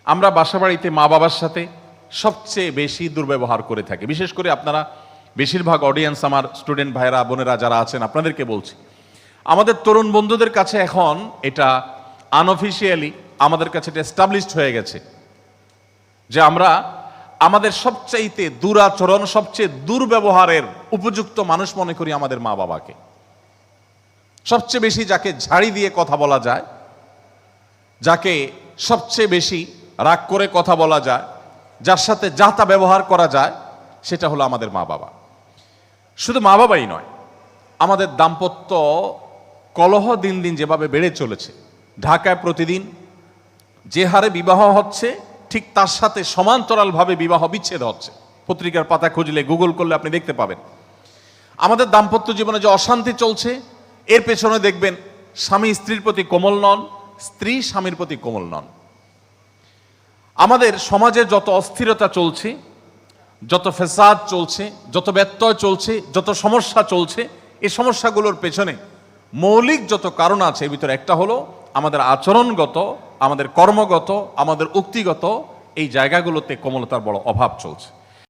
আমরা বাসাবাড়িতে মা বাবার সাথে সবচেয়ে বেশি দুর্ব্যবহার করে থাকি। বিশেষ করে আপনারা বেশিরভাগ অডিয়েন্স আমার স্টুডেন্ট ভাইরা বোনেরা যারা আছেন, আপনাদেরকে বলছি, আমাদের তরুণ বন্ধুদের কাছে এখন এটা আনঅফিসিয়ালি আমাদের কাছে এটা এস্টাবলিশড হয়ে গেছে যে আমরা আমাদের সবচাইতে দুরাচরণ, সবচেয়ে দুর্ব্যবহারের উপযুক্ত মানুষ মনে করি আমাদের মা বাবাকে। সবচেয়ে বেশি যাকে ঝাড়ি দিয়ে কথা বলা যায়, যাকে সবচেয়ে বেশি রাগ করে কথা বলা যায়, যার সাথে যা তা ব্যবহার করা যায়, সেটা হলো আমাদের মা বাবা। শুধু মা বাবাই নয়, আমাদের দাম্পত্য কলহ দিন দিন যেভাবে বেড়ে চলেছে, ঢাকায় প্রতিদিন যে হারে বিবাহ হচ্ছে ঠিক তার সাথে সমান্তরালভাবে বিবাহ বিচ্ছেদ হচ্ছে। পত্রিকার পাতা খুঁজলে, গুগল করলে আপনি দেখতে পাবেন। আমাদের দাম্পত্য জীবনে যে অশান্তি চলছে, এর পেছনে দেখবেন স্বামী স্ত্রীর প্রতি কোমল নন, স্ত্রী স্বামীর প্রতি কোমল নন। আমাদের সমাজে যত অস্থিরতা চলছে, যত ফেসাদ চলছে, যত ব্যত্যয় চলছে, যত সমস্যা চলছে, এই সমস্যাগুলোর পেছনে মৌলিক যত কারণ আছে, এর ভিতরে একটা হলো আমাদের আচরণগত, আমাদের কর্মগত, আমাদের উক্তিগত এই জায়গাগুলোতে কোমলতার বড় অভাব চলছে।